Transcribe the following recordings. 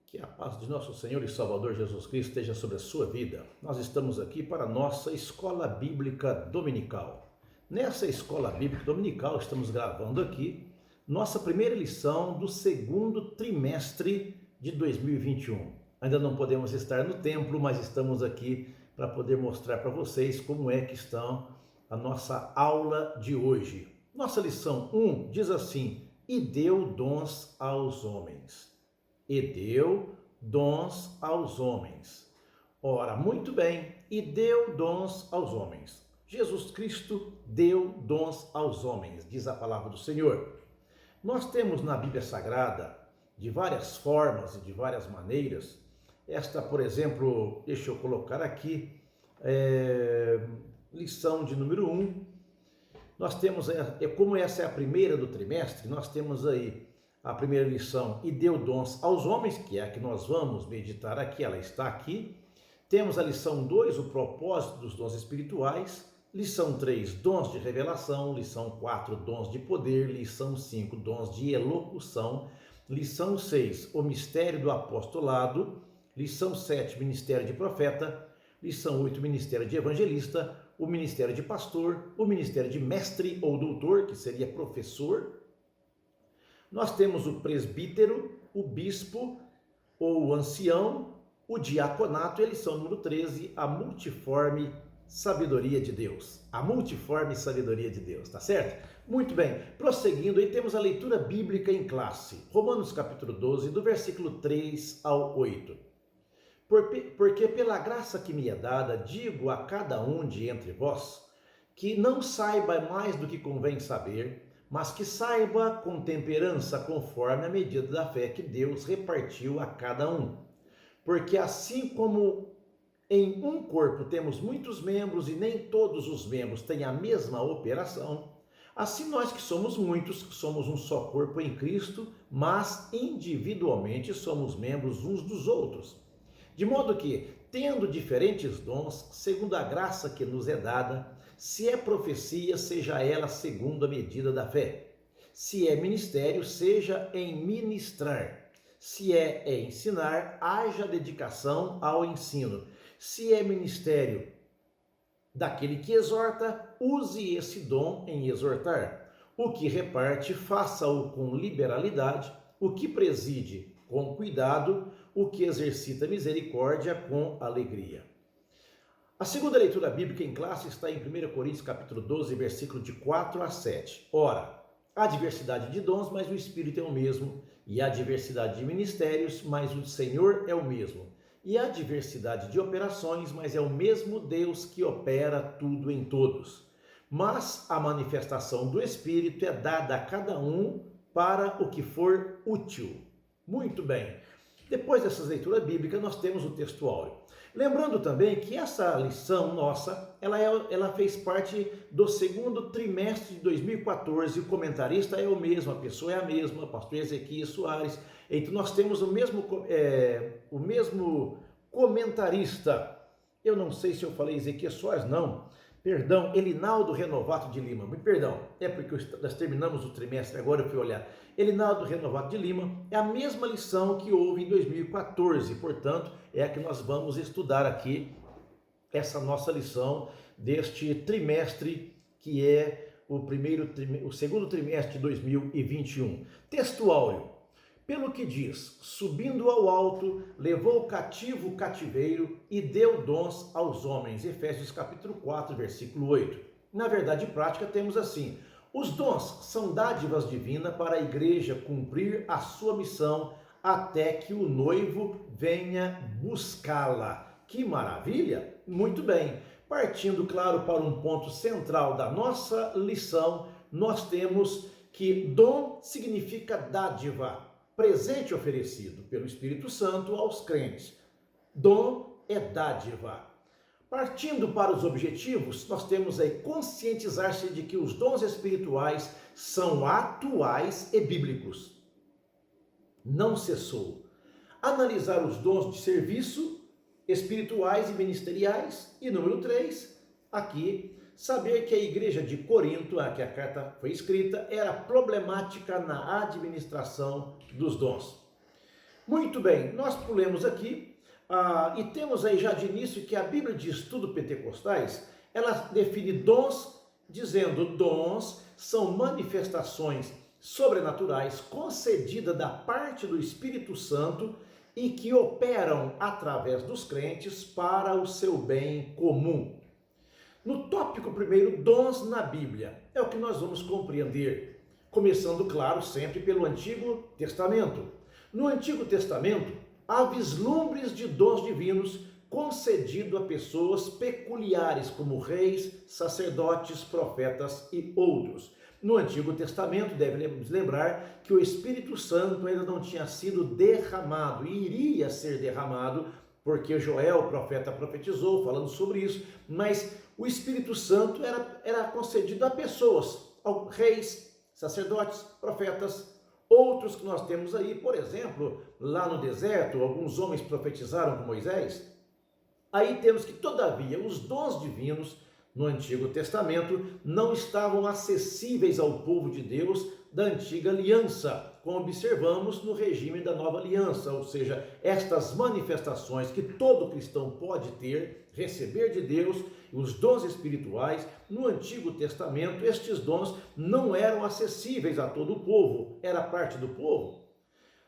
Que a paz de nosso Senhor e Salvador Jesus Cristo esteja sobre a sua vida. Nós estamos aqui para a nossa Escola Bíblica Dominical. Nessa Escola Bíblica Dominical, estamos gravando aqui nossa primeira lição do segundo trimestre de 2021. Ainda não podemos estar no templo, mas estamos aqui para poder mostrar para vocês como é que estão a nossa aula de hoje. Nossa lição 1 diz assim: e deu dons aos homens. E deu dons aos homens. Ora, muito bem, e deu dons aos homens. Jesus Cristo deu dons aos homens, diz a palavra do Senhor. Nós temos na Bíblia Sagrada, de várias formas e de várias maneiras, esta, por exemplo, deixa eu colocar aqui, lição de número 1. Nós temos, como essa é a primeira do trimestre, nós temos aí a primeira lição, e deu dons aos homens, que é a que nós vamos meditar aqui, ela está aqui. Temos a lição 2, o propósito dos dons espirituais. Lição 3, dons de revelação. Lição 4, dons de poder. Lição 5, dons de elocução. Lição 6, o mistério do apostolado. Lição 7, ministério de profeta. Lição 8, ministério de evangelista. O ministério de pastor. O ministério de mestre ou doutor, que seria professor. Nós temos o presbítero, o bispo ou o ancião, o diaconato e a lição número 13, a multiforme sabedoria de Deus. A multiforme sabedoria de Deus, tá certo? Muito bem, prosseguindo aí temos a leitura bíblica em classe. Romanos capítulo 12, do versículo 3 ao 8. Porque pela graça que me é dada, digo a cada um de entre vós, que não saiba mais do que convém saber, mas que saiba com temperança conforme a medida da fé que Deus repartiu a cada um. Porque assim como em um corpo temos muitos membros e nem todos os membros têm a mesma operação, assim nós que somos muitos, somos um só corpo em Cristo, mas individualmente somos membros uns dos outros. De modo que, tendo diferentes dons, segundo a graça que nos é dada, se é profecia, seja ela segundo a medida da fé. Se é ministério, seja em ministrar. Se é ensinar, haja dedicação ao ensino. Se é ministério daquele que exorta, use esse dom em exortar. O que reparte, faça-o com liberalidade. O que preside, com cuidado. O que exercita misericórdia, com alegria. A segunda leitura bíblica em classe está em 1 Coríntios capítulo 12, versículo de 4 a 7. Ora, há diversidade de dons, mas o Espírito é o mesmo. E há diversidade de ministérios, mas o Senhor é o mesmo. E há diversidade de operações, mas é o mesmo Deus que opera tudo em todos. Mas a manifestação do Espírito é dada a cada um para o que for útil. Muito bem. Depois dessas leituras bíblicas, nós temos o textuário. Lembrando também que essa lição nossa, ela fez parte do segundo trimestre de 2014. O comentarista é o mesmo, a pessoa é a mesma, o pastor Ezequias Soares. Então nós temos o mesmo comentarista. Eu não sei se eu falei Ezequias Soares, não. Perdão, Elinaldo Renovato de Lima. Perdão, é porque nós terminamos o trimestre agora, eu fui olhar. Elinaldo Renovato de Lima é a mesma lição que houve em 2014, portanto, é a que nós vamos estudar aqui, essa nossa lição deste trimestre, que é o segundo trimestre de 2021. Textuário. Pelo que diz, subindo ao alto, levou cativo o cativeiro e deu dons aos homens. Efésios capítulo 4, versículo 8. Na verdade prática temos assim: os dons são dádivas divinas para a igreja cumprir a sua missão até que o noivo venha buscá-la. Que maravilha! Muito bem. Partindo, claro, para um ponto central da nossa lição, nós temos que dom significa dádiva, presente oferecido pelo Espírito Santo aos crentes. Dom é dádiva. Partindo para os objetivos, nós temos aí conscientizar-se de que os dons espirituais são atuais e bíblicos. Não cessou. Analisar os dons de serviço espirituais e ministeriais. E número 3, aqui, saber que a igreja de Corinto, a que a carta foi escrita, era problemática na administração dos dons. Muito bem, nós pulemos aqui e temos aí já de início que a Bíblia de Estudo Pentecostais, ela define dons, dizendo dons são manifestações sobrenaturais concedidas da parte do Espírito Santo e que operam através dos crentes para o seu bem comum. No tópico primeiro, dons na Bíblia, é o que nós vamos compreender, começando, claro, sempre pelo Antigo Testamento. No Antigo Testamento, há vislumbres de dons divinos concedidos a pessoas peculiares, como reis, sacerdotes, profetas e outros. No Antigo Testamento, devemos lembrar que o Espírito Santo ainda não tinha sido derramado, e iria ser derramado, porque Joel, o profeta, profetizou falando sobre isso, mas o Espírito Santo era concedido a pessoas, reis, sacerdotes, profetas, outros que nós temos aí, por exemplo, lá no deserto, alguns homens profetizaram com Moisés. Aí temos que, todavia, os dons divinos no Antigo Testamento não estavam acessíveis ao povo de Deus da antiga aliança, como observamos no regime da nova aliança, ou seja, estas manifestações que todo cristão pode ter, receber de Deus, os dons espirituais, no Antigo Testamento, estes dons não eram acessíveis a todo o povo, era parte do povo.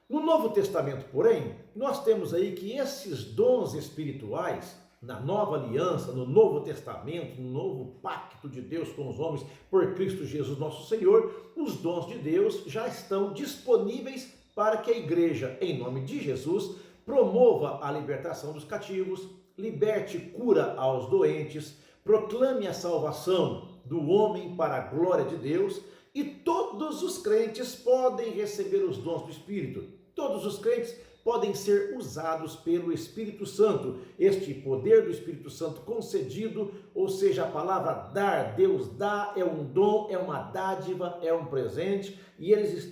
No Novo Testamento, porém, nós temos aí que esses dons espirituais, na nova aliança, no Novo Testamento, no novo pacto de Deus com os homens por Cristo Jesus nosso Senhor, os dons de Deus já estão disponíveis para que a igreja, em nome de Jesus, promova a libertação dos cativos, liberte cura aos doentes, proclame a salvação do homem para a glória de Deus, e todos os crentes podem receber os dons do Espírito. Todos os crentes podem ser usados pelo Espírito Santo. Este poder do Espírito Santo concedido, ou seja, a palavra dar, Deus dá, é um dom, é uma dádiva, é um presente, e esses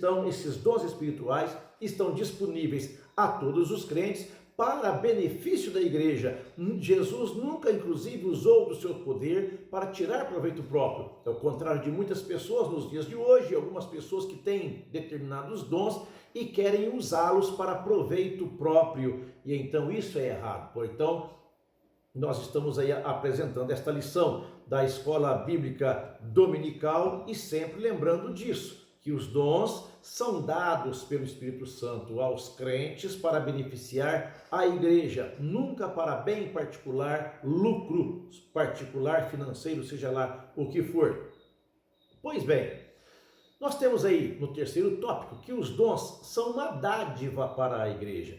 dons espirituais estão disponíveis a todos os crentes para benefício da igreja. Jesus nunca, inclusive, usou do seu poder para tirar proveito próprio. Ao contrário de muitas pessoas nos dias de hoje, algumas pessoas que têm determinados dons e querem usá-los para proveito próprio, e então isso é errado. Então, nós estamos aí apresentando esta lição da Escola Bíblica Dominical e sempre lembrando disso, que os dons são dados pelo Espírito Santo aos crentes para beneficiar a igreja, nunca para bem particular, lucro particular, financeiro, seja lá o que for. Pois bem, nós temos aí no terceiro tópico que os dons são uma dádiva para a igreja.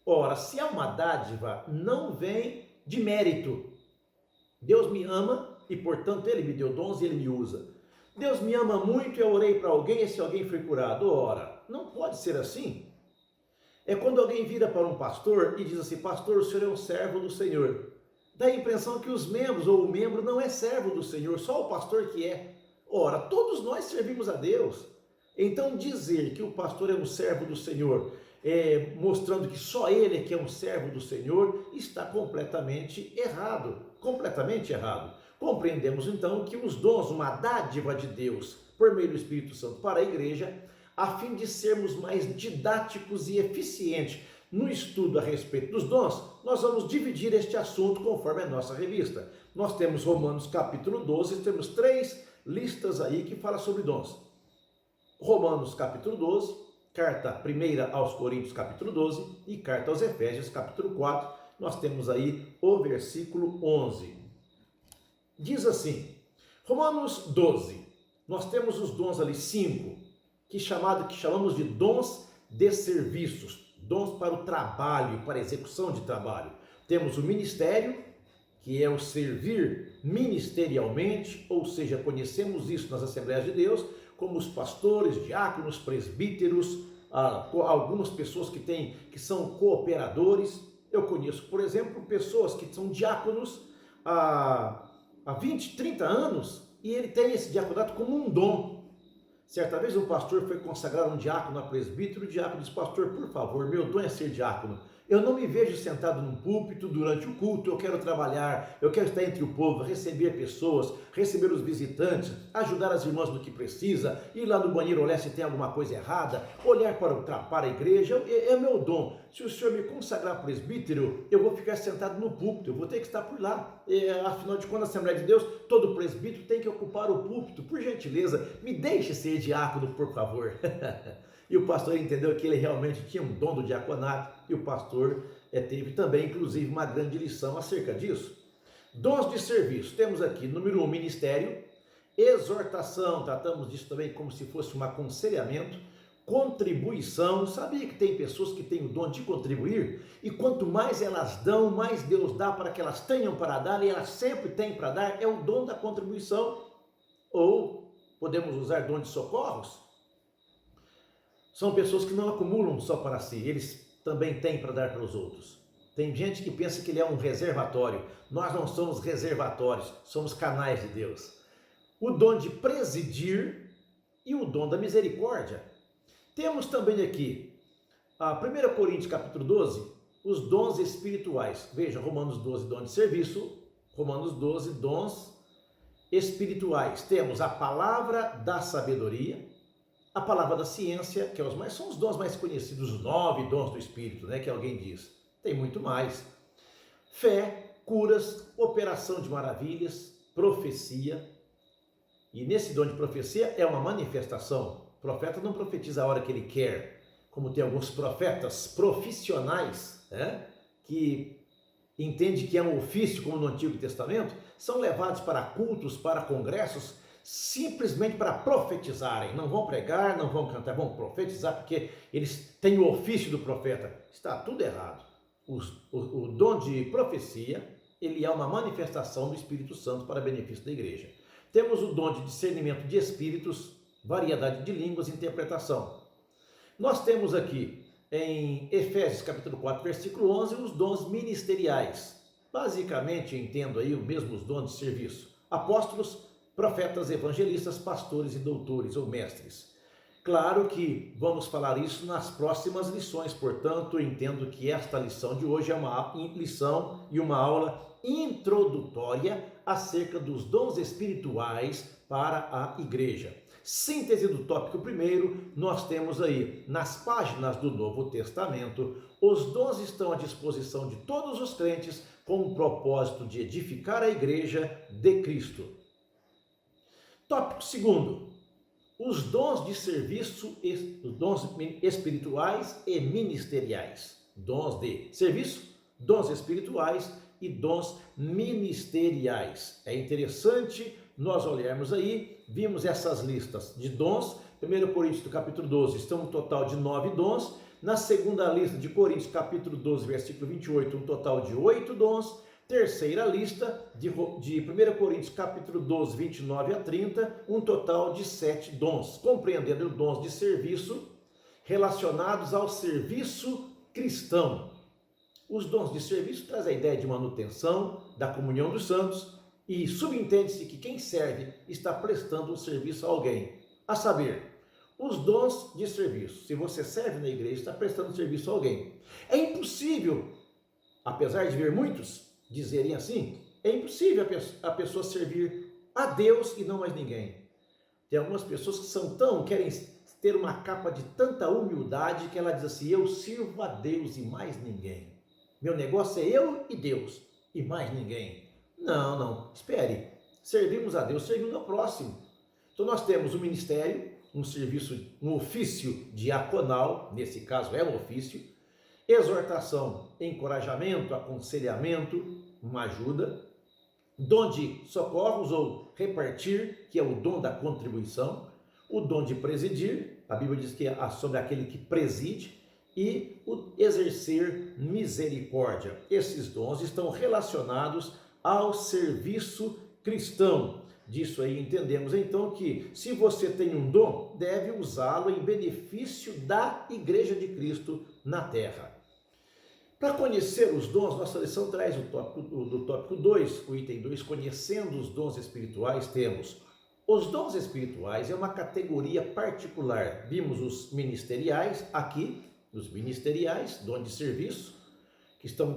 Ora, se é uma dádiva, não vem de mérito. Deus me ama e, portanto, Ele me deu dons e Ele me usa. Deus me ama muito e eu orei para alguém e esse alguém foi curado. Ora, não pode ser assim. É quando alguém vira para um pastor e diz assim: pastor, o senhor é um servo do Senhor. Dá a impressão que os membros ou o membro não é servo do Senhor, só o pastor que é. Ora, todos nós servimos a Deus. Então dizer que o pastor é um servo do Senhor, mostrando que só ele é que é um servo do Senhor, está completamente errado. Completamente errado. Compreendemos então que os dons, uma dádiva de Deus, por meio do Espírito Santo para a igreja, a fim de sermos mais didáticos e eficientes no estudo a respeito dos dons, nós vamos dividir este assunto conforme a nossa revista. Nós temos Romanos capítulo 12, temos 3 listas aí que falam sobre dons. Romanos capítulo 12, carta 1 aos Coríntios capítulo 12 e carta aos Efésios capítulo 4, nós temos aí o versículo 11. Diz assim, Romanos 12, nós temos os dons ali 5, que chamamos de dons de serviços, dons para o trabalho, para a execução de trabalho. Temos o ministério, que é o servir ministerialmente, ou seja, conhecemos isso nas Assembleias de Deus, como os pastores, diáconos, presbíteros, algumas pessoas que são cooperadores. Eu conheço, por exemplo, pessoas que são diáconos há 20, 30 anos e ele tem esse diaconato como um dom. Certa vez um pastor foi consagrar um diácono a presbítero, o diácono disse: pastor, por favor, meu dom é ser diácono. Eu não me vejo sentado num púlpito durante o culto. Eu quero trabalhar, eu quero estar entre o povo, receber pessoas, receber os visitantes, ajudar as irmãs no que precisa, ir lá no banheiro olhar se tem alguma coisa errada, olhar para a igreja. É meu dom. Se o Senhor me consagrar presbítero, eu vou ficar sentado no púlpito, eu vou ter que estar por lá. Afinal de contas, na Assembleia de Deus, todo presbítero tem que ocupar o púlpito. Por gentileza, me deixe ser diácono, por favor. E o pastor entendeu que ele realmente tinha um dom do diaconato, e o pastor teve também, inclusive, uma grande lição acerca disso. Dons de serviço, temos aqui, número 1, ministério, exortação, tratamos disso também como se fosse um aconselhamento, contribuição. Sabia que tem pessoas que têm o dom de contribuir? E quanto mais elas dão, mais Deus dá para que elas tenham para dar, e elas sempre têm para dar. É o dom da contribuição. Ou podemos usar dom de socorros. São pessoas que não acumulam só para si, eles também têm para dar para os outros. Tem gente que pensa que ele é um reservatório. Nós não somos reservatórios, somos canais de Deus. O dom de presidir e o dom da misericórdia. Temos também aqui, a 1 Coríntios capítulo 12, os dons espirituais. Veja, Romanos 12, dom de serviço, Romanos 12, dons espirituais. Temos a palavra da sabedoria, a palavra da ciência, que são os dons mais conhecidos, os 9 dons do Espírito, né, que alguém diz. Tem muito mais. Fé, curas, operação de maravilhas, profecia. E nesse dom de profecia é uma manifestação. O profeta não profetiza a hora que ele quer, como tem alguns profetas profissionais, né, que entende que é um ofício, como no Antigo Testamento, são levados para cultos, para congressos, simplesmente para profetizarem. Não vão pregar, não vão cantar, vão profetizar, porque eles têm o ofício do profeta. Está tudo errado. O dom de profecia, ele é uma manifestação do Espírito Santo para benefício da igreja. Temos o dom de discernimento de espíritos, variedade de línguas e interpretação. Nós temos aqui em Efésios capítulo 4, versículo 11, os dons ministeriais. Basicamente, entendo aí os mesmos dons de serviço. Apóstolos, profetas, evangelistas, pastores e doutores ou mestres. Claro que vamos falar isso nas próximas lições, portanto, entendo que esta lição de hoje é uma lição e uma aula introdutória acerca dos dons espirituais para a igreja. Síntese do tópico primeiro, nós temos aí, nas páginas do Novo Testamento, os dons estão à disposição de todos os crentes com o propósito de edificar a igreja de Cristo. Tópico segundo, os dons de serviço, os dons espirituais e ministeriais. Dons de serviço, dons espirituais e dons ministeriais. É interessante nós olharmos aí, vimos essas listas de dons. 1 Coríntios do capítulo 12, estão um total de 9 dons. Na segunda lista de Coríntios, capítulo 12, versículo 28, um total de 8 dons. Terceira lista de 1 Coríntios, capítulo 12, 29 a 30, um total de 7 dons, compreendendo dons de serviço relacionados ao serviço cristão. Os dons de serviço trazem a ideia de manutenção da comunhão dos santos e subentende-se que quem serve está prestando um serviço a alguém, a saber, os dons de serviço. Se você serve na igreja, está prestando serviço a alguém. É impossível, apesar de ver muitos dizerem assim, é impossível a pessoa servir a Deus e não mais ninguém. Tem algumas pessoas que querem ter uma capa de tanta humildade que ela diz assim, eu sirvo a Deus e mais ninguém. Meu negócio é eu e Deus e mais ninguém. Não, espere. Servimos a Deus, servimos ao próximo. Então nós temos o ministério, um serviço, um ofício diaconal, nesse caso é um ofício, exortação, encorajamento, aconselhamento, uma ajuda, dom de socorros ou repartir, que é o dom da contribuição, o dom de presidir, a Bíblia diz que é sobre aquele que preside, e o exercer misericórdia. Esses dons estão relacionados ao serviço cristão. Disso aí entendemos então que se você tem um dom, deve usá-lo em benefício da Igreja de Cristo na terra. Para conhecer os dons, nossa lição traz do tópico 2, o item 2, conhecendo os dons espirituais, temos os dons espirituais, é uma categoria particular. Vimos os ministeriais aqui, os ministeriais, dom de serviço, estão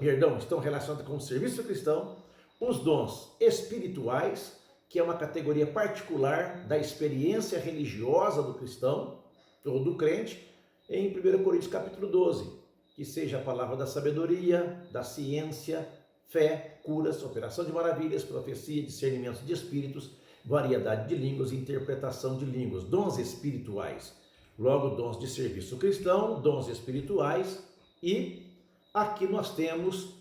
relacionados com o serviço cristão, os dons espirituais, que é uma categoria particular da experiência religiosa do cristão ou do crente, em 1 Coríntios capítulo 12, que seja a palavra da sabedoria, da ciência, fé, curas, operação de maravilhas, profecia, discernimento de espíritos, variedade de línguas e interpretação de línguas, dons espirituais. Logo, dons de serviço cristão, dons espirituais, e aqui nós temos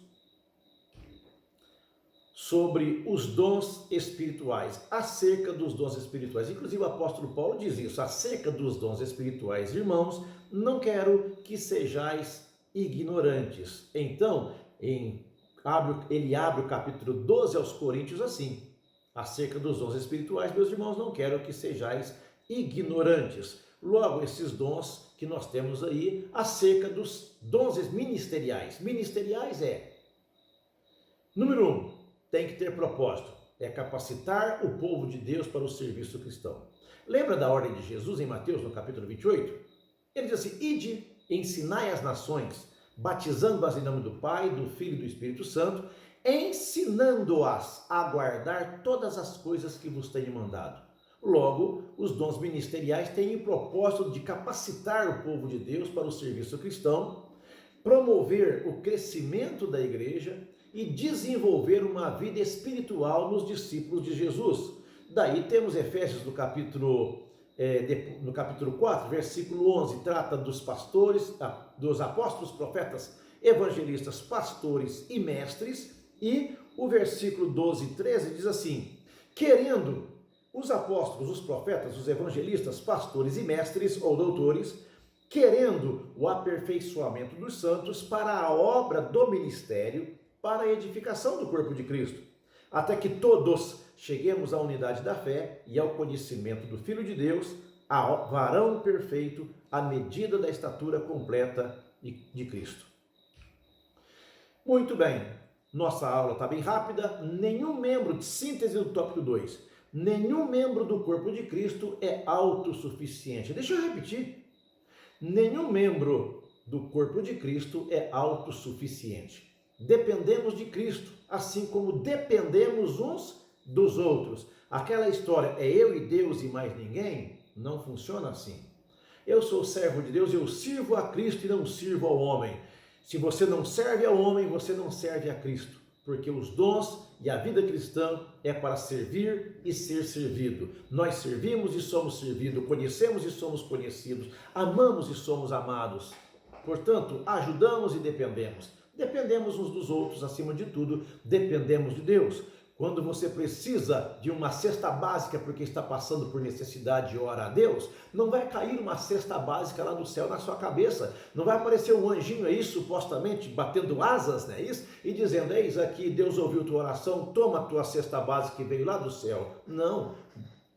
sobre os dons espirituais, acerca dos dons espirituais. Inclusive o apóstolo Paulo diz isso, acerca dos dons espirituais, irmãos, não quero que sejais ignorantes. Então, ele abre o capítulo 12 aos Coríntios assim, acerca dos dons espirituais, meus irmãos, não quero que sejais ignorantes. Logo, esses dons que nós temos aí, acerca dos dons ministeriais. Ministeriais número 1, tem que ter propósito, é capacitar o povo de Deus para o serviço cristão. Lembra da ordem de Jesus em Mateus, no capítulo 28? Ele diz assim, ide, ensinai as nações, batizando-as em nome do Pai, do Filho e do Espírito Santo, ensinando-as a guardar todas as coisas que vos tenho mandado. Logo, os dons ministeriais têm o propósito de capacitar o povo de Deus para o serviço cristão, promover o crescimento da igreja e desenvolver uma vida espiritual nos discípulos de Jesus. Daí temos Efésios no capítulo 4, versículo 11, trata dos pastores, dos apóstolos, profetas, evangelistas, pastores e mestres, e o versículo 12 e 13 diz assim, querendo os apóstolos, os profetas, os evangelistas, pastores e mestres ou doutores, querendo o aperfeiçoamento dos santos para a obra do ministério, para a edificação do corpo de Cristo, até que todos cheguemos à unidade da fé e ao conhecimento do Filho de Deus, a varão perfeito, à medida da estatura completa de Cristo. Muito bem, nossa aula está bem rápida, nenhum membro, de síntese do tópico 2, nenhum membro do corpo de Cristo é autossuficiente. Deixa eu repetir, nenhum membro do corpo de Cristo é autossuficiente. Dependemos de Cristo, assim como dependemos uns dos outros. Aquela história, é eu e Deus e mais ninguém, não funciona assim. Eu sou servo de Deus, eu sirvo a Cristo e não sirvo ao homem. Se você não serve ao homem, você não serve a Cristo, porque os dons e a vida cristã é para servir e ser servido. Nós servimos e somos servidos, conhecemos e somos conhecidos, amamos e somos amados. Portanto, ajudamos e dependemos. Dependemos uns dos outros, acima de tudo, dependemos de Deus. Quando você precisa de uma cesta básica porque está passando por necessidade e ora a Deus, não vai cair uma cesta básica lá do céu na sua cabeça. Não vai aparecer um anjinho aí, supostamente, batendo asas, né, isso? E dizendo, eis aqui, Deus ouviu tua oração, toma a tua cesta básica que veio lá do céu. Não.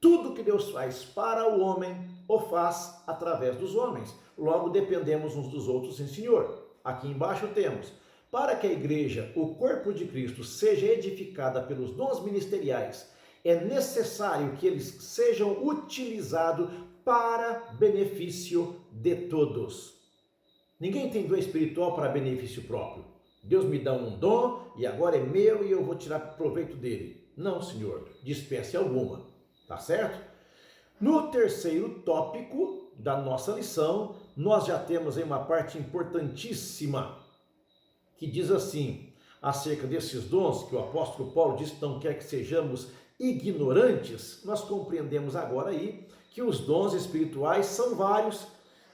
Tudo que Deus faz para o homem, o faz através dos homens. Logo, dependemos uns dos outros, sim, Senhor. Aqui embaixo temos... Para que a igreja, o corpo de Cristo, seja edificada pelos dons ministeriais, é necessário que eles sejam utilizados para benefício de todos. Ninguém tem dom espiritual para benefício próprio. Deus me dá um dom e agora é meu e eu vou tirar proveito dele. Não, Senhor, de espécie alguma. Tá certo? No terceiro tópico da nossa lição, nós já temos aí uma parte importantíssima que diz assim, acerca desses dons, que o apóstolo Paulo diz que não quer que sejamos ignorantes, nós compreendemos agora aí que os dons espirituais são vários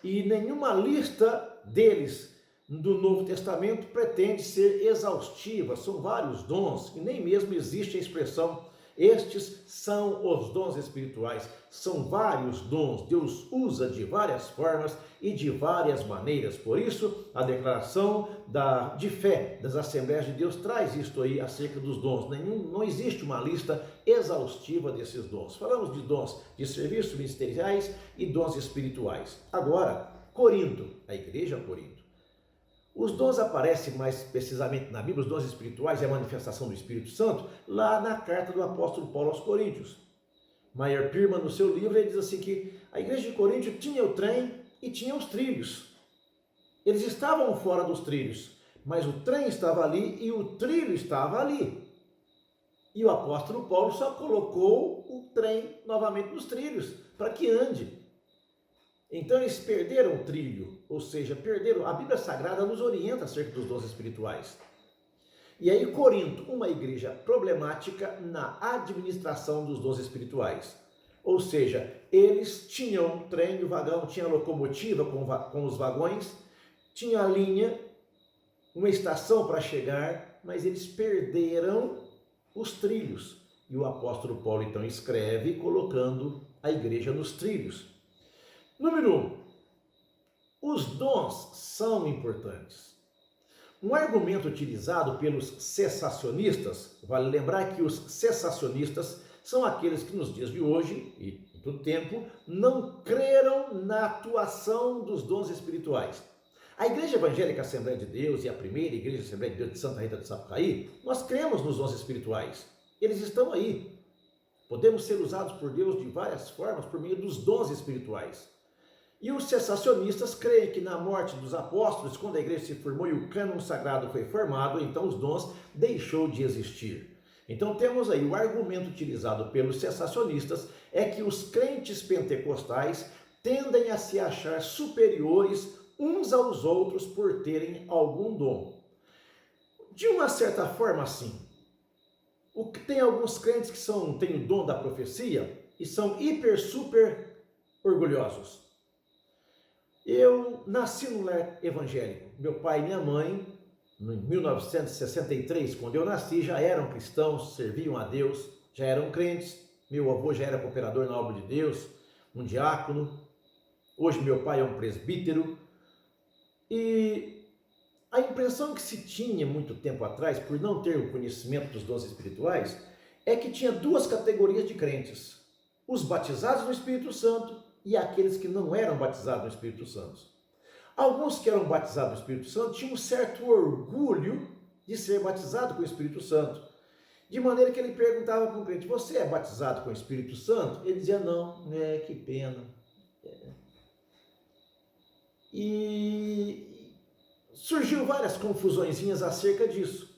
e nenhuma lista deles do Novo Testamento pretende ser exaustiva, são vários dons e nem mesmo existe a expressão estes são os dons espirituais, são vários dons, Deus usa de várias formas e de várias maneiras, por isso a declaração de fé das Assembleias de Deus traz isto aí acerca dos dons, não existe uma lista exaustiva desses dons, falamos de dons de serviços ministeriais e dons espirituais. Agora, Corinto, a igreja Corinto. Os dons aparecem mais precisamente na Bíblia, os dons espirituais e a manifestação do Espírito Santo, lá na carta do apóstolo Paulo aos Coríntios. Meyer Pirman, no seu livro, ele diz assim que a igreja de Corinto tinha o trem e tinha os trilhos. Eles estavam fora dos trilhos, mas o trem estava ali e o trilho estava ali. E o apóstolo Paulo só colocou o trem novamente nos trilhos, para que ande. Então eles perderam o trilho, ou seja, perderam. A Bíblia Sagrada nos orienta acerca dos dons espirituais. E aí Corinto, uma igreja problemática na administração dos dons espirituais. Ou seja, eles tinham trem, o vagão, tinha locomotiva com os vagões, tinha a linha, uma estação para chegar, mas eles perderam os trilhos. E o apóstolo Paulo então escreve colocando a igreja nos trilhos. Número 1. Os dons são importantes. Um argumento utilizado pelos cessacionistas, vale lembrar que os cessacionistas são aqueles que nos dias de hoje e em todo tempo não creram na atuação dos dons espirituais. A Igreja Evangélica Assembleia de Deus e a primeira Igreja Assembleia de Deus de Santa Rita de Sapucaí, nós cremos nos dons espirituais. Eles estão aí. Podemos ser usados por Deus de várias formas por meio dos dons espirituais. E os cessacionistas creem que na morte dos apóstolos, quando a igreja se formou e o cânon sagrado foi formado, então os dons deixou de existir. Então temos aí o argumento utilizado pelos cessacionistas é que os crentes pentecostais tendem a se achar superiores uns aos outros por terem algum dom. De uma certa forma, sim. Tem alguns crentes que têm o dom da profecia e são super orgulhosos. Eu nasci num lar evangélico. Meu pai e minha mãe, em 1963, quando eu nasci, já eram cristãos, serviam a Deus, já eram crentes. Meu avô já era cooperador na obra de Deus, um diácono. Hoje meu pai é um presbítero. E a impressão que se tinha muito tempo atrás, por não ter o conhecimento dos dons espirituais, é que tinha duas categorias de crentes: os batizados no Espírito Santo e aqueles que não eram batizados no Espírito Santo. Alguns que eram batizados no Espírito Santo tinham um certo orgulho de ser batizado com o Espírito Santo. De maneira que ele perguntava para o crente: você é batizado com o Espírito Santo? Ele dizia: não, que pena. E surgiu várias confusõezinhas acerca disso.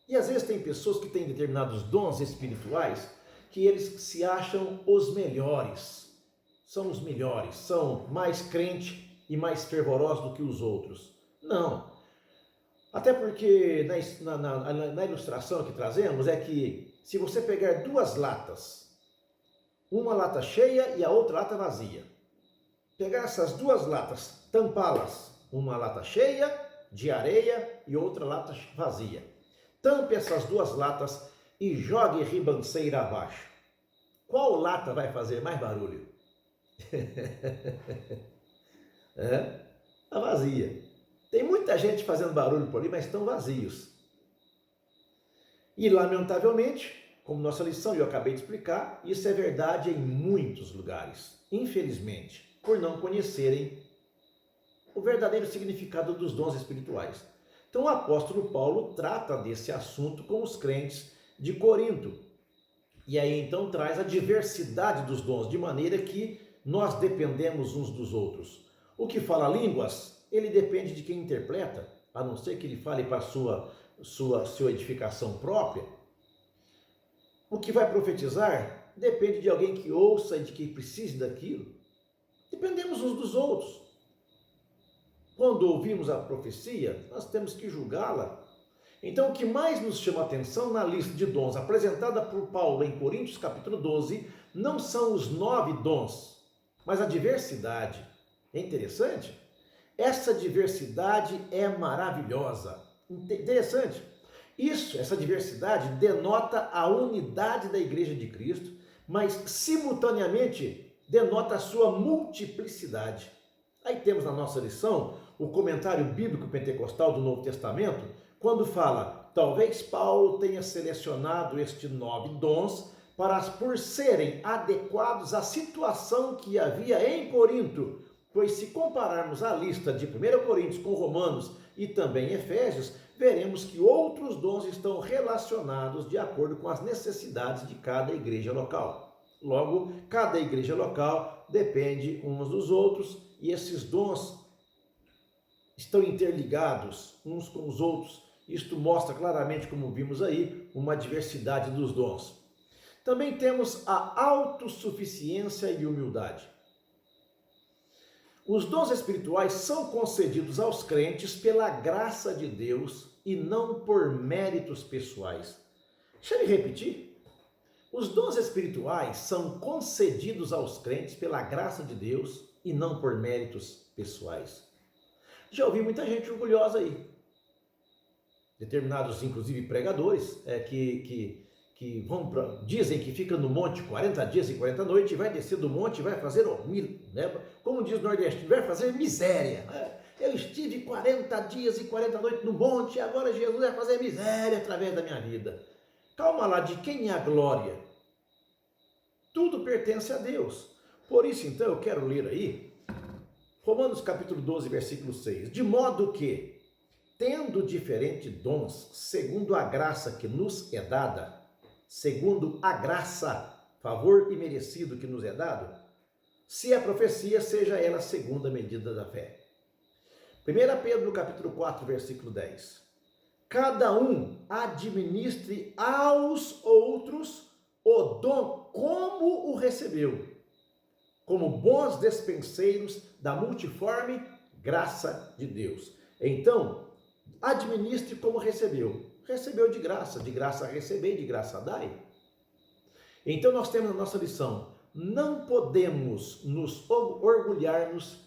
E às vezes tem pessoas que têm determinados dons espirituais que eles se acham os melhores. São os melhores, são mais crentes e mais fervorosos do que os outros. Não. Até porque na ilustração que trazemos é que se você pegar duas latas, uma lata cheia e a outra lata vazia, pegar essas duas latas, tampá-las, uma lata cheia de areia e outra lata vazia. Tampe essas duas latas e jogue ribanceira abaixo. Qual lata vai fazer mais barulho? A vazia. Tem muita gente fazendo barulho por ali, mas estão vazios. E lamentavelmente, como nossa lição eu acabei de explicar, isso é verdade em muitos lugares, infelizmente, por não conhecerem o verdadeiro significado dos dons espirituais. Então o apóstolo Paulo trata desse assunto com os crentes de Corinto. E aí então traz a diversidade dos dons, de maneira que nós dependemos uns dos outros. O que fala línguas, ele depende de quem interpreta, a não ser que ele fale para a sua edificação própria. O que vai profetizar depende de alguém que ouça e de que precise daquilo. Dependemos uns dos outros. Quando ouvimos a profecia, nós temos que julgá-la. Então, o que mais nos chama a atenção na lista de dons apresentada por Paulo em Coríntios capítulo 12, não são os 9 dons, mas a diversidade. É interessante? Essa diversidade é maravilhosa. Interessante. Essa diversidade denota a unidade da Igreja de Cristo, mas simultaneamente denota a sua multiplicidade. Aí temos na nossa lição o comentário bíblico pentecostal do Novo Testamento, quando fala: talvez Paulo tenha selecionado estes 9 dons por serem adequados à situação que havia em Corinto, pois se compararmos a lista de 1 Coríntios com Romanos e também Efésios, veremos que outros dons estão relacionados de acordo com as necessidades de cada igreja local. Logo, cada igreja local depende uns dos outros e esses dons estão interligados uns com os outros. Isto mostra claramente, como vimos aí, uma diversidade dos dons. Também temos a autossuficiência e humildade. Os dons espirituais são concedidos aos crentes pela graça de Deus e não por méritos pessoais. Deixa eu repetir. Os dons espirituais são concedidos aos crentes pela graça de Deus e não por méritos pessoais. Já ouvi muita gente orgulhosa aí. Determinados, inclusive, pregadores que vão dizem que fica no monte 40 dias e 40 noites, vai descer do monte e vai fazer, né? Como diz o nordestino, vai fazer miséria. Eu estive 40 dias e 40 noites no monte e agora Jesus vai fazer miséria através da minha vida. Calma lá, de quem é a glória? Tudo pertence a Deus. Por isso, então, eu quero ler aí Romanos capítulo 12, versículo 6. De modo que, tendo diferentes dons, segundo a graça que nos é dada, segundo a graça, favor e merecido que nos é dado, se a profecia, seja ela segundo a medida da fé. 1 Pedro capítulo 4, versículo 10. Cada um administre aos outros o dom como o recebeu, como bons despenseiros da multiforme graça de Deus. Então, administre como recebeu. Recebeu de graça recebei, de graça dai. Então nós temos a nossa lição. Não podemos nos orgulharmos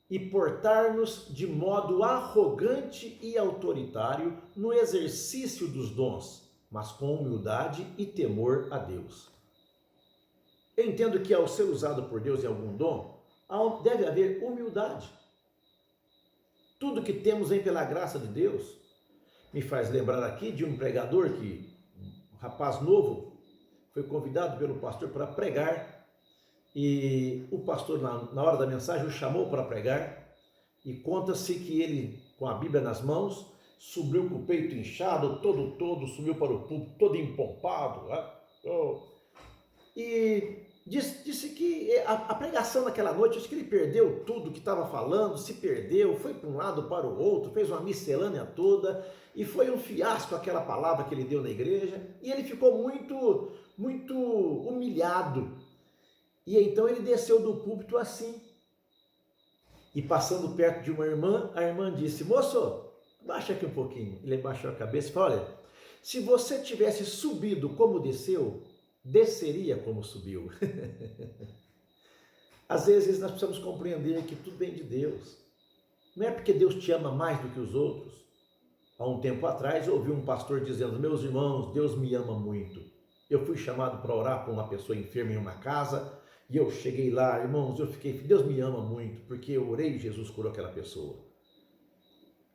e portar-nos de modo arrogante e autoritário no exercício dos dons, mas com humildade e temor a Deus. Eu entendo que ao ser usado por Deus em algum dom, deve haver humildade. Tudo que temos vem pela graça de Deus. Me faz lembrar aqui de um pregador que, um rapaz novo, foi convidado pelo pastor para pregar, e o pastor, na hora da mensagem, o chamou para pregar, e conta-se que ele, com a Bíblia nas mãos, subiu com o peito inchado, todo, subiu para o púlpito, todo empompado, e disse que a pregação naquela noite, acho que ele perdeu tudo que estava falando, se perdeu, foi para um lado, para o outro, fez uma miscelânea toda, e foi um fiasco aquela palavra que ele deu na igreja, e ele ficou muito, muito humilhado. E então ele desceu do púlpito assim, e passando perto de uma irmã, a irmã disse: moço, baixa aqui um pouquinho. Ele baixou a cabeça e falou: olha, se você tivesse subido como desceu, desceria como subiu. Às vezes nós precisamos compreender que tudo vem de Deus. Não é porque Deus te ama mais do que os outros. Há um tempo atrás eu ouvi um pastor dizendo: meus irmãos, Deus me ama muito. Eu fui chamado para orar por uma pessoa enferma em uma casa, e eu cheguei lá, irmãos, Deus me ama muito, porque eu orei e Jesus curou aquela pessoa.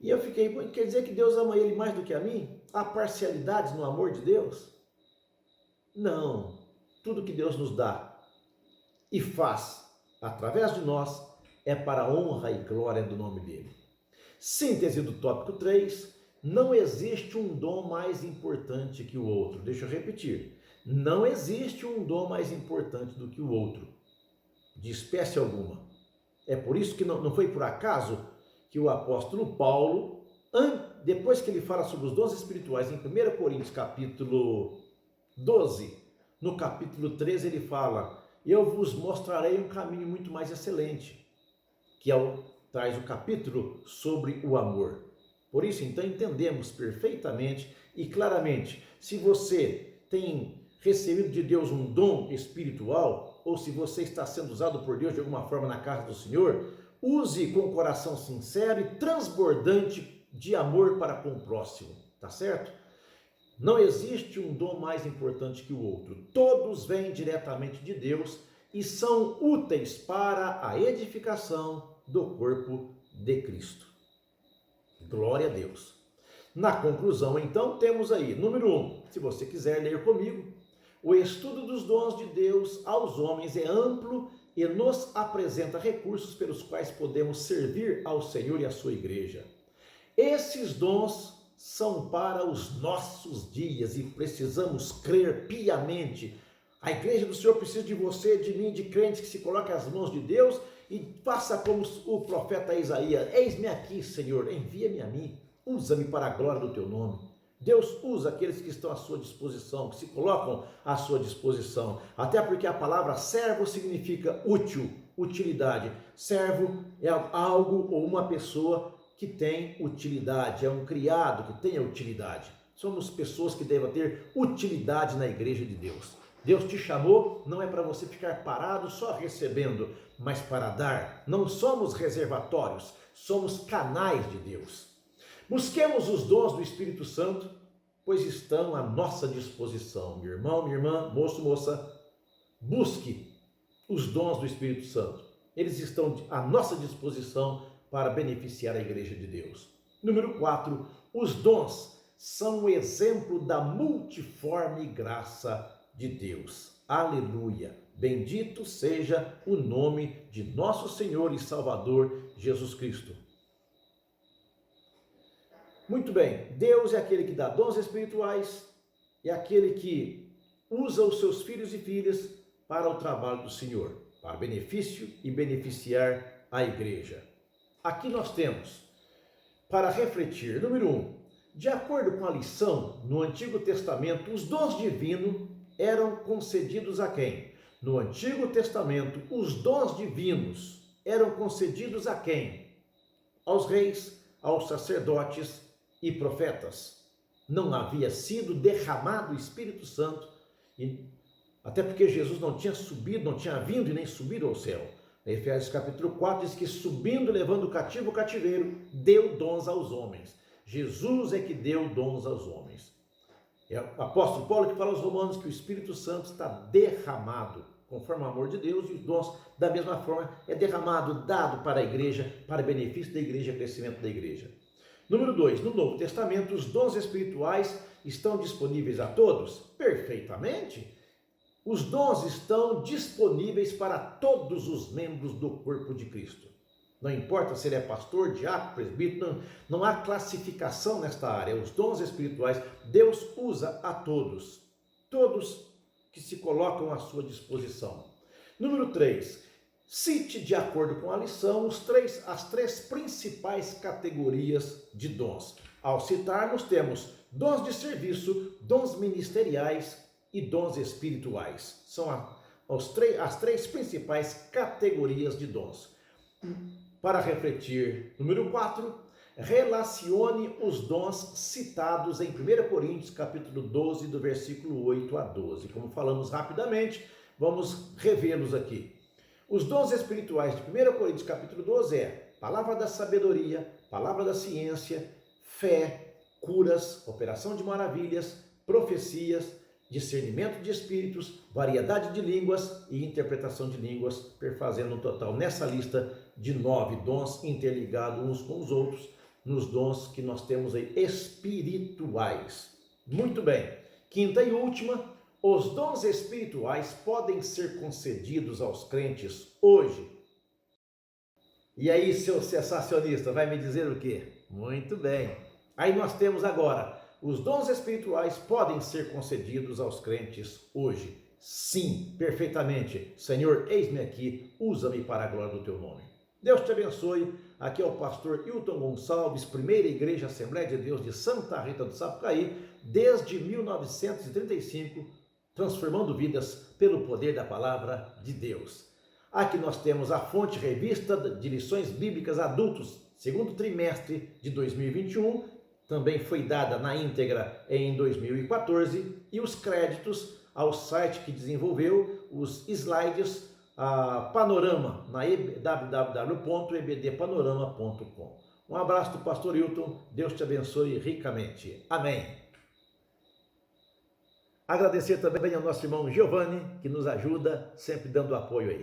E eu fiquei, quer dizer que Deus ama ele mais do que a mim? Há parcialidades no amor de Deus? Não, tudo que Deus nos dá e faz através de nós é para a honra e glória do nome dele. Síntese do tópico 3, não existe um dom mais importante que o outro. Deixa eu repetir, não existe um dom mais importante do que o outro, de espécie alguma. É por isso que não foi por acaso que o apóstolo Paulo, depois que ele fala sobre os dons espirituais em 1 Coríntios capítulo 12, no capítulo 13 ele fala: eu vos mostrarei um caminho muito mais excelente, que traz o capítulo sobre o amor. Por isso, então, entendemos perfeitamente e claramente, se você tem recebido de Deus um dom espiritual, ou se você está sendo usado por Deus de alguma forma na casa do Senhor, use com coração sincero e transbordante de amor para com o próximo, tá certo? Não existe um dom mais importante que o outro. Todos vêm diretamente de Deus e são úteis para a edificação do corpo de Cristo. Glória a Deus. Na conclusão, então, temos aí, número 1, se você quiser ler comigo, o estudo dos dons de Deus aos homens é amplo e nos apresenta recursos pelos quais podemos servir ao Senhor e à sua igreja. Esses dons são para os nossos dias e precisamos crer piamente. A igreja do Senhor precisa de você, de mim, de crentes que se colocam às mãos de Deus e faça como o profeta Isaías: eis-me aqui, Senhor, envia-me a mim, usa-me para a glória do teu nome. Deus usa aqueles que estão à sua disposição, que se colocam à sua disposição, até porque a palavra servo significa útil, utilidade. Servo é algo ou uma pessoa que tem utilidade, é um criado que tem utilidade. Somos pessoas que devem ter utilidade na igreja de Deus. Deus te chamou, não é para você ficar parado só recebendo, mas para dar. Não somos reservatórios, somos canais de Deus. Busquemos os dons do Espírito Santo, pois estão à nossa disposição. Meu irmão, minha irmã, moço, moça, busque os dons do Espírito Santo. Eles estão à nossa disposição para beneficiar a igreja de Deus. Número 4, os dons são o exemplo da multiforme graça de Deus. Aleluia! Bendito seja o nome de nosso Senhor e Salvador Jesus Cristo. Muito bem, Deus é aquele que dá dons espirituais, é aquele que usa os seus filhos e filhas para o trabalho do Senhor, para benefício e beneficiar a igreja. Aqui nós temos, para refletir, número 1, de acordo com a lição, no Antigo Testamento, os dons divinos eram concedidos a quem? No Antigo Testamento, os dons divinos eram concedidos a quem? Aos reis, aos sacerdotes e profetas. Não havia sido derramado o Espírito Santo, até porque Jesus não tinha subido, não tinha vindo e nem subido ao céu. Efésios capítulo 4 diz que subindo, levando o cativo o cativeiro, deu dons aos homens. Jesus é que deu dons aos homens. É o apóstolo Paulo que fala aos romanos que o Espírito Santo está derramado, conforme o amor de Deus, e os dons, da mesma forma, é derramado, dado para a igreja, para benefício da igreja, crescimento da igreja. Número 2, no Novo Testamento, os dons espirituais estão disponíveis a todos? Perfeitamente. Os dons estão disponíveis para todos os membros do corpo de Cristo. Não importa se ele é pastor, diácono, presbítero, não há classificação nesta área. Os dons espirituais, Deus usa a todos. Todos que se colocam à sua disposição. Número 3, cite de acordo com a lição as três principais categorias de dons. Ao citarmos, temos dons de serviço, dons ministeriais e dons espirituais. São as três principais categorias de dons. Para refletir, número 4, relacione os dons citados em 1 Coríntios capítulo 12, do versículo 8 a 12. Como falamos rapidamente, vamos revê-los aqui. Os dons espirituais de 1 Coríntios capítulo 12 é palavra da sabedoria, palavra da ciência, fé, curas, operação de maravilhas, profecias, discernimento de espíritos, variedade de línguas e interpretação de línguas, perfazendo um total nessa lista de 9 dons interligados uns com os outros, nos dons que nós temos aí espirituais. Muito bem. Quinta e última, os dons espirituais podem ser concedidos aos crentes hoje. E aí, seu sensacionista, vai me dizer o quê? Muito bem. Aí nós temos agora, os dons espirituais podem ser concedidos aos crentes hoje. Sim, perfeitamente. Senhor, eis-me aqui, usa-me para a glória do teu nome. Deus te abençoe. Aqui é o pastor Hilton Gonçalves, Primeira Igreja Assembleia de Deus de Santa Rita do Sapucaí, desde 1935, transformando vidas pelo poder da palavra de Deus. Aqui nós temos a fonte revista de lições bíblicas adultos, segundo trimestre de 2021, também foi dada na íntegra em 2014, e os créditos ao site que desenvolveu os slides, a Panorama, na www.ebdpanorama.com. Um abraço do pastor Hilton, Deus te abençoe ricamente. Amém. Agradecer também ao nosso irmão Giovanni, que nos ajuda, sempre dando apoio aí.